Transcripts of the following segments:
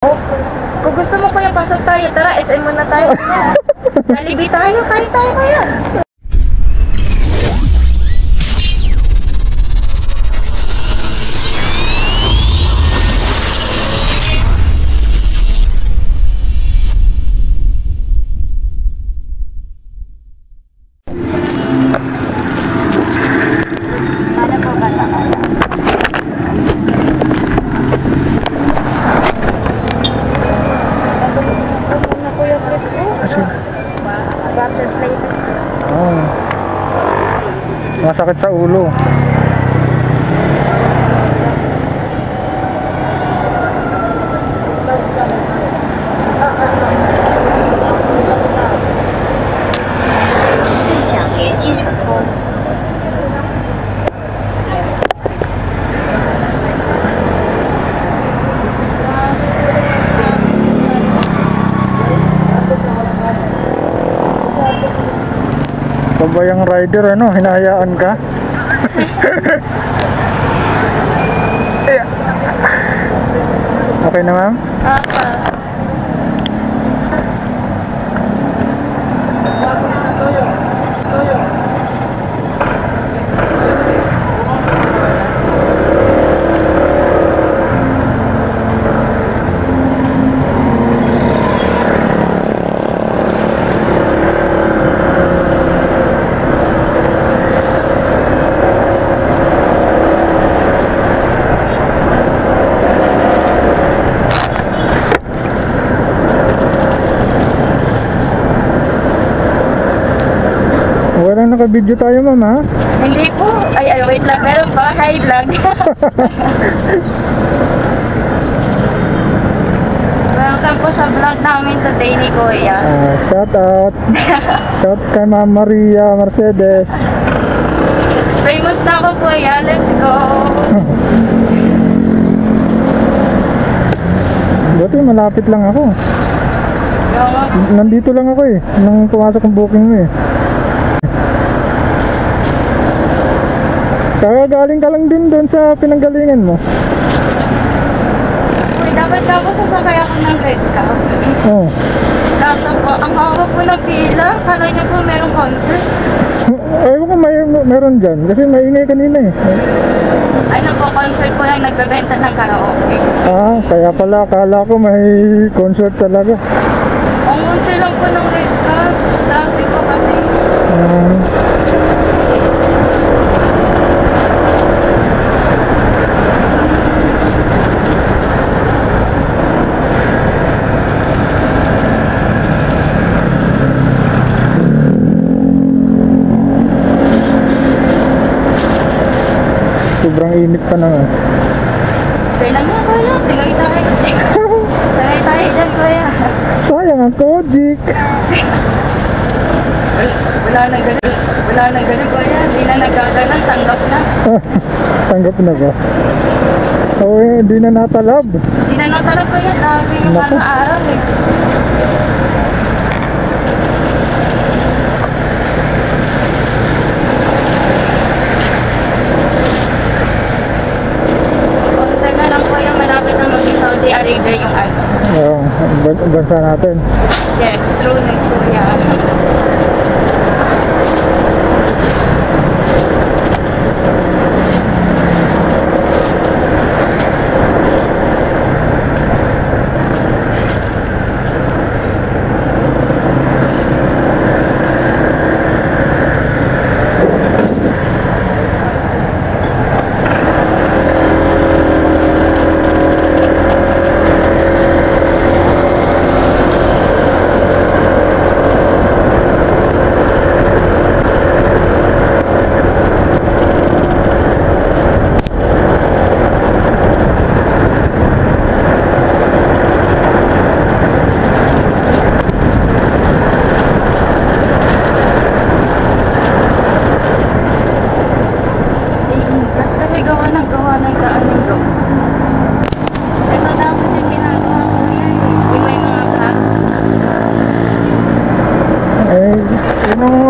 Oh, kung gusto mo kuya, pasok tayo. Tara, SM muna tayo. Jollibee tayo, kain tayo kaya. Masakit sa ulo. Babayang rider, ano, hinahayaan ka? Okay na, ma'am? Walang naka-video tayo, ma'am, ha? Hindi po. Ay, wait lang. Meron pa. Hi, vlog. Welcome po sa vlog namin today ni Kuya. Shout out. Shout kay Ma'am Maria Mercedes. Famous na ako, Kuya. Let's go. Buti, malapit lang ako. Nandito lang ako eh. Nang pumasok ang booking mo eh. Kaya galing ka lang din doon sa pinanggalingan mo. Uy, dapat tapos sasakay ako ng red cap. Oo. Kaso po, ang hawak po ng pila. Kala niyo po merong concert. Ayaw ko meron dyan. Kasi maingay kanina eh. Ano po, concert po lang nagbebenta ng karaoke. Kaya pala, akala ko may concert talaga. Ang munti lang po ng red cap. Dati po kasi. Sobrang init pa naman. Kailan nga, Kuya? Pinoy tayo. Sanay tayo dyan, Kuya. Sayang ang Kojic. Wala na ganun, Kuya. Hindi na nagaganan, tanggap na. Tanggap na ba? Oo, hindi na natalab. Hindi na natalab, Kuya. Dami yung Naku. mga araw eh. Saudi Arabia yung ano. Oo, bansa natin. Yes, true na Kuya.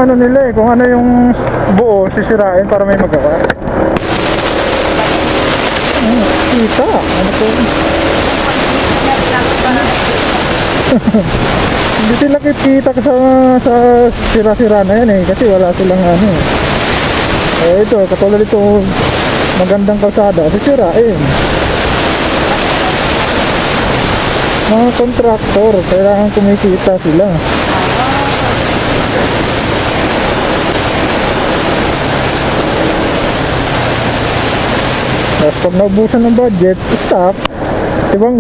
ano nila eh, kung ano yung buo sisirain para may magawa. Kita, ano po? namin para Hindi sila kita sa sira-sira na yan eh, kasi wala silang ano eh. Eh ito, katulad ito, magandang kalsada, sisirain. Mga kontraktor, kailangan kumikita sila. Tapos pag naubusan ng budget, stop. Ibang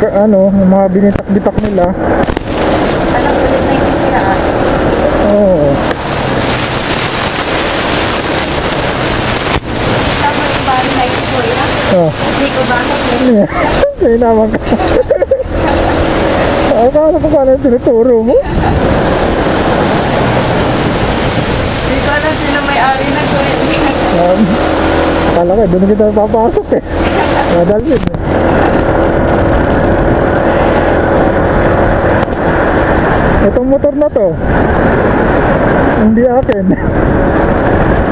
ano, mga binitak-bitak nila. alam ko din na yung siraan. Oo. Tama yung bahay na yung kuya. Oh. Hindi ko bahay yun. Kaya naman ka. Akala ko paano yung tinuturo mo. Hindi ko alam sino may-ari ng kuya. Akala ko, doon kita papasok eh. Madalhin eh. Itong motor na to, hindi akin.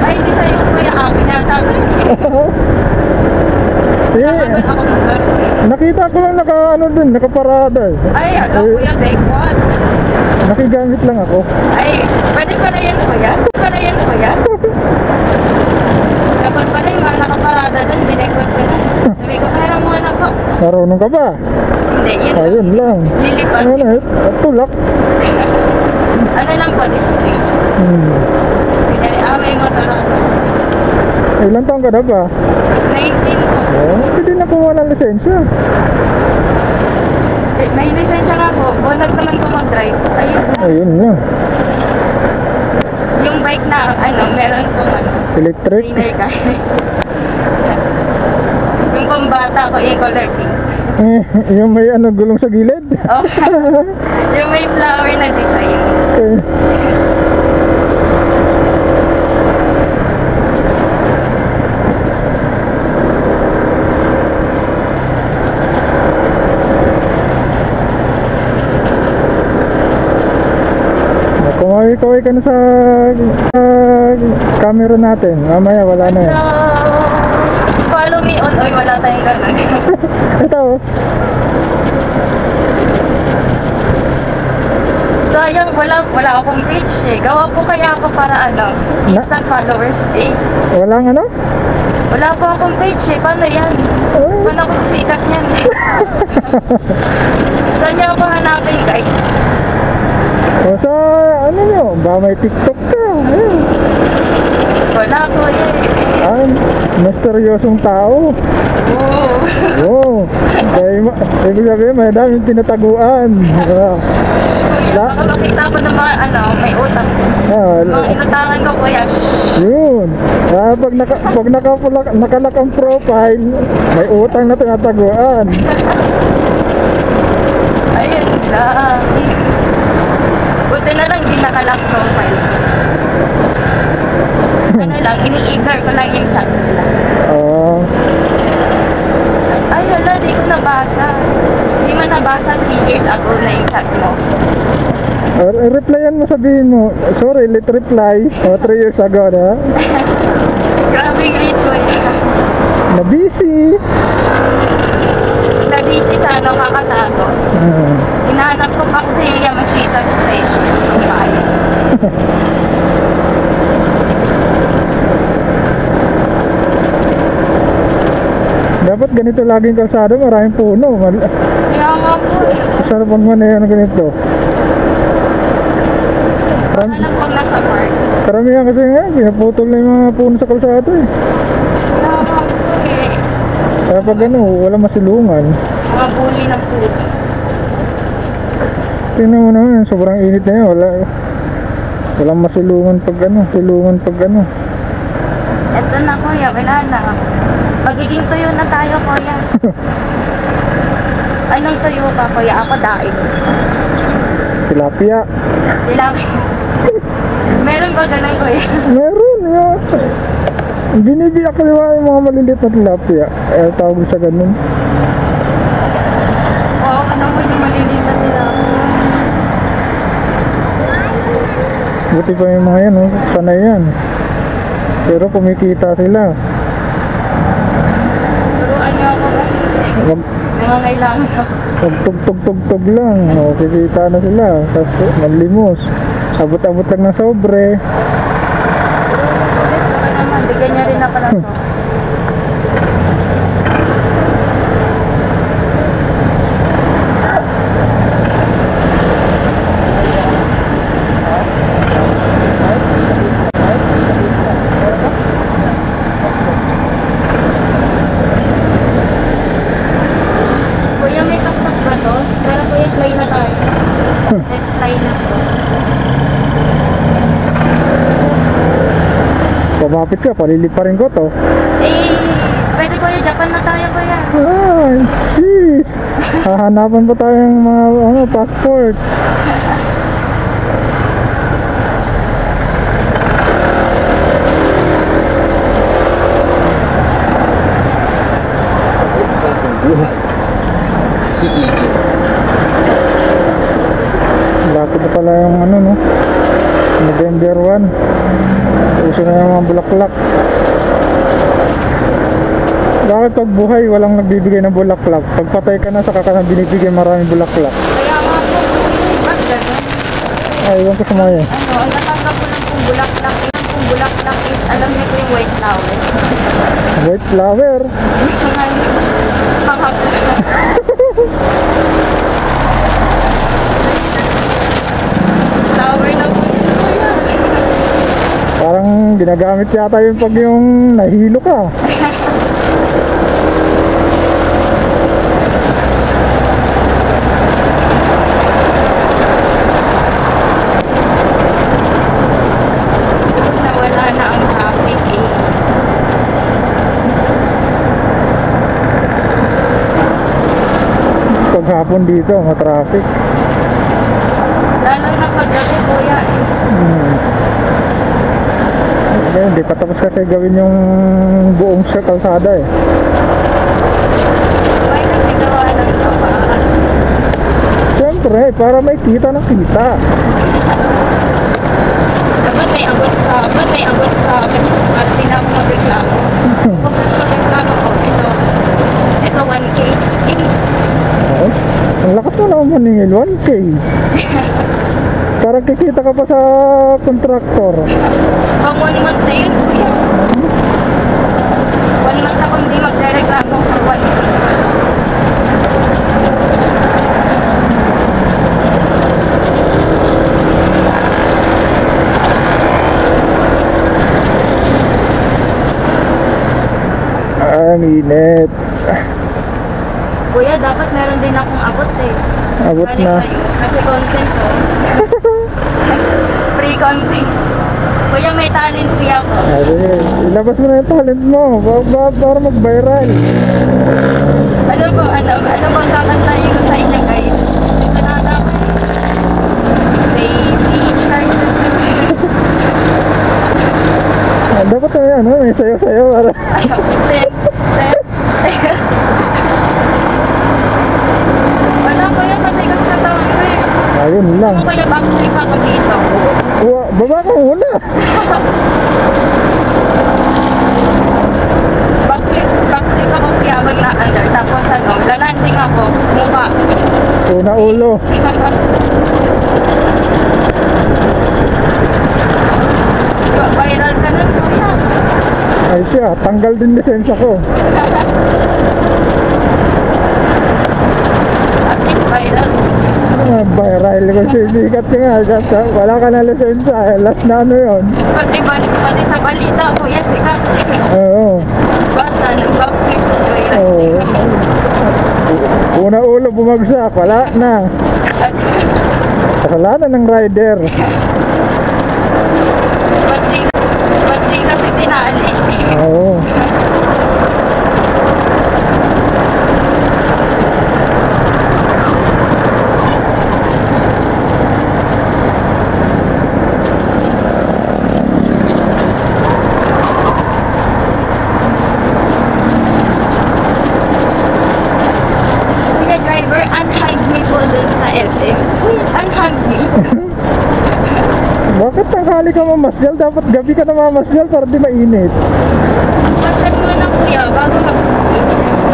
Ay, hindi sa'yo kuya akin yata. Eh, Ako motor. nakita ko lang ano dun, nakaparada eh. Ay, ano kuya, take what? Nakigamit lang ako. Ay, pwede pala yan kuya? Pwede pala yan kuya? Dapat pala yung mga nakaparada dun, binekot ko na. Sabi ko, kaya mo na po. Marunong ka ba? Hindi, yun lang. Ayun lang. Lilipad. Ano eh, tulak. Ano lang po, display. Kunyari, may motor ako. Ilan taong ka na ba? 19 po. Oh, hindi na kuha ng lisensya. May lisensya nga po. Bonag naman ko mag-drive. Ayun lang. Ayun lang. Yung bike na, ano, meron po Electric. trainer ka. Yung pambata ko, yung color pink. Eh, yung may ano, gulong sa gilid. Oh, yung may flower na design. Eh, Kaway ka na sa camera natin. Mamaya wala na yan. Hello! Follow me on. Oy, wala tayong ganun. Ito oh. Sayang, wala akong page eh. Gawa po kaya ako para ano, instant followers eh. Walang ano? Wala po akong page eh. Paano yan? Oh. Paano ako sisikat yan? Saan niyo ako hanapin guys? O sa ano nyo? Ba may TikTok ka? Ayun. Wala ko eh. Ah, misteryosong tao. Oo. Oo. Ibig sabihin, may daming tinataguan. Kuya, baka makita ko ng mga ano, may utang. Mga inutangan ko kuya. Yun. Pag nakalak ang profile, may utang na tinataguan. Ayun lang. Buti na lang di nakalock profile. Ano lang, ini-ignore ko lang yung chat nila. Oo. Ay, hala, di ko nabasa. Di man nabasa 3 years ago na yung chat mo. Replyan mo, sabihin mo, sorry, let's reply. 3 years ago na. Grabe great ko yan. Na-busy. Na-busy sa ano, kakatago. Hinahanap ko pa kasi yung Yamashita Station. Yung bayan. Dapat ganito laging kalsada, maraming puno. Kaya nga po eh. Sarapan mo na yan ganito. Alam ko nasa park. Karamihan kasi nga, pinaputol na yung mga puno sa kalsada eh. Kaya nga po eh. Kaya pag ano, wala masilungan. Mga bully ng puto. Tingnan mo naman, sobrang init na yun. Walang masilungan pag ano, silungan pag ano. Eto na kuya, wala na. Magiging tuyo na tayo kuya. Anong tuyo ka kuya? Ako daing. Tilapia. Silang. Meron ba ganun kuya? Meron yun. Binibiyak ko yung mga maliliit na tilapia. Tawag sa ganun. Oo, ano mo yung malilitan nila? Buti pa yung mga yan, oh. Sanay yan. Pero kumikita sila. Turuan niyo ako ba? Nangangailangan ako. Tugtog lang. O, kikita na sila. Tapos manlimos. Abot-abot lang ng sobre. Okay naman, bigyan niya rin ako ng to. Kuya, may tuktok ba to? Pero kuya, fly na tayo. Let's fly na to. Pumapit ka, paliliparin ko to. Eh, pwede kuya, Japan na tayo kuya. Ay, jeez. Hahanapan pa tayong mga passport. Lapit na pala yung no? November 1. Uso na yung mga bulaklak. Bakit pag buhay walang nagbibigay ng bulaklak? Pag patay ka na saka ka na binibigay maraming bulaklak. Kaya nga po, ba't gano'n? Ay, iwan ko sa mga yan. Ano, ang natanggap ko lang kung bulaklak, ilang kung bulaklak is, alam niyo po yung white flower. White flower. Flower na po yun. Parang ginagamit yata yung pag yung nahilo ka. Nawala na ang traffic eh. Paghapon dito, matraffic. Lalo na paggabi kuya eh. Okay, hindi pa tapos kasi gawin yung buong sa kalsada eh. May kasi gawa ng gawa. Siyempre, para may kita ng kita. Dapat may abot sa, at di na ako magreklamo. Kung magreklamo ko, ito 1K. Okay. Ang lakas mo naman maningil, 1K. Parang kikita ka pa sa kontraktor. Pang 1 month na yun, kuya. 1 month ako hindi magre-reklamo for 1K. Ang init. Kuya, dapat meron din akong abot eh. Abot Galing na. sa'yo. Kasi content oh. Free content. Kuya, may talent fee ako. Ay, ilabas mo na yung talent mo para mag-viral. Ano po kakantayin ko sa inyo guys? Kanada ko. Baby shark. Dapat may sayo-sayo para Wala kuya, matigas sa taon ko eh. ayun lang. Ano kuya, backtrip ako dito? Baba ka muna. Backtrip ako kuya, wag na under. Tapos lalanding ako, mukha. Una ulo. Viral ka na kuya. Ay siya, tanggal din lisensya ko. At least viral. Viral ko, sisikat ka nga. Wala ka na lisensya. Last na yun. Pati sa balita kuya, sikat. Oo. Basta, nag-backtrip sa joyride. Oo. Una ulo bumagsak. Wala na. Kasalanan ng rider. Pati kasi tinali. Oo. Kuya driver, unhand me po dun sa SM. Uy, unhand me. Bakit tanghali ka mamasyal? Dapat gabi ka na mamasyal para di mainit. Pasal mo na kuya, bago mag-speed.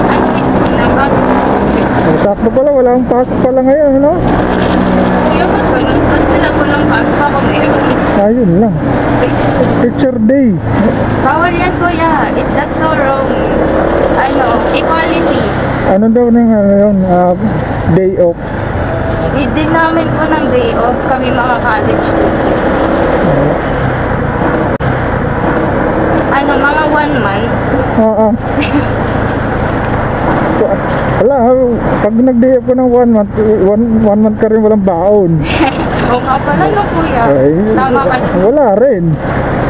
Unhand mo na bago mag-speed. Sakto pala, wala akong pasok pala ngayon, ano? Kuya, ba't ganun? Ba't sila ko lang pasok ako meron? Ayun lang. Picture day. Bawal yan, kuya. That's so wrong. Ano, equality. Ano daw ng ano yun, day off? Hindi namin po ng day off kami mga college students. Ano, mga 1 month. Oo. Wala, pag nag-day off ko ng 1 month, 1 month ka rin walang baon. O nga pala no, kuya. Ay, Tama ka. wala rin.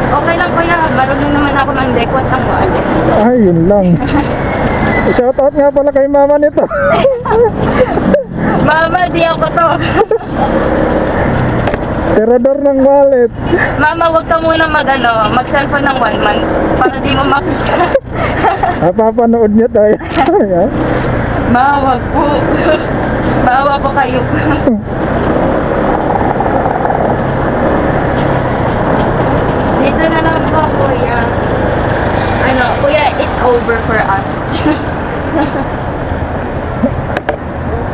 Okay lang, kuya. Marunong naman ako mang-dekwat ng wallet. Ay, yun lang. Shoutout nga pala kay mama nito. Mama, di ako to. Tirador ng wallet. Mama, wag ka muna mag-cellphone ng 1 month para di mo makita. Napapanood niya tayo. Ayan. Ma, wag po. Bawa po kayo. Dito na lang po, kuya. Ano, kuya, it's over for us.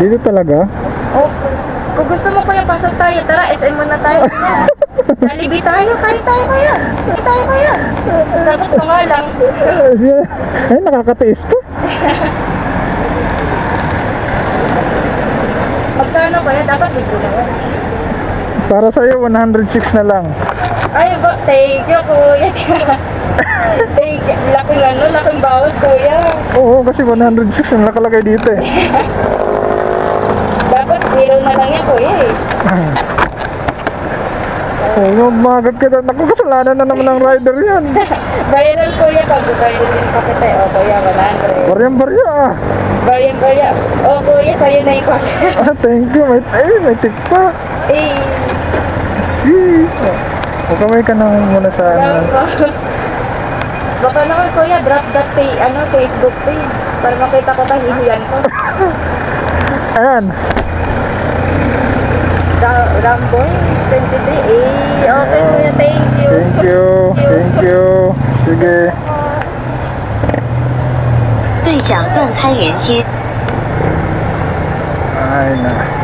Dito talaga? Oh, kung gusto mo kuya, pasok tayo. Tara, SM muna tayo. Nalibi tayo, kain tayo kaya. Kain tayo kaya. Dapat mo nga lang. Ay, nakakatiis pa. Magkano kaya? Dapat libo na yan. Para sa'yo, 106 na lang. Ay, thank you, kuya. Thank you. Laking bawas, kuya. Oo, kasi 106 ang nakalagay dito eh. Dapat zero na lang yan, kuya eh. Ay, magmagat ka na. Naku, kasalanan na naman ng rider yan. Viral, kuya. Pag viral yung pakita, o kuya, 100. Baryang-barya ah. Barya. O kuya, sa'yo na yung pakita. Ah, thank you. May tip pa. Eh, Kamay ka na muna sa ano. baka naman kuya, drop that Facebook page. Para makita ko kahihiyan ko. Ayan. Ramboy, 23. Okay kuya, thank you. Thank you. Sige. 对讲断开连接。 Ay na.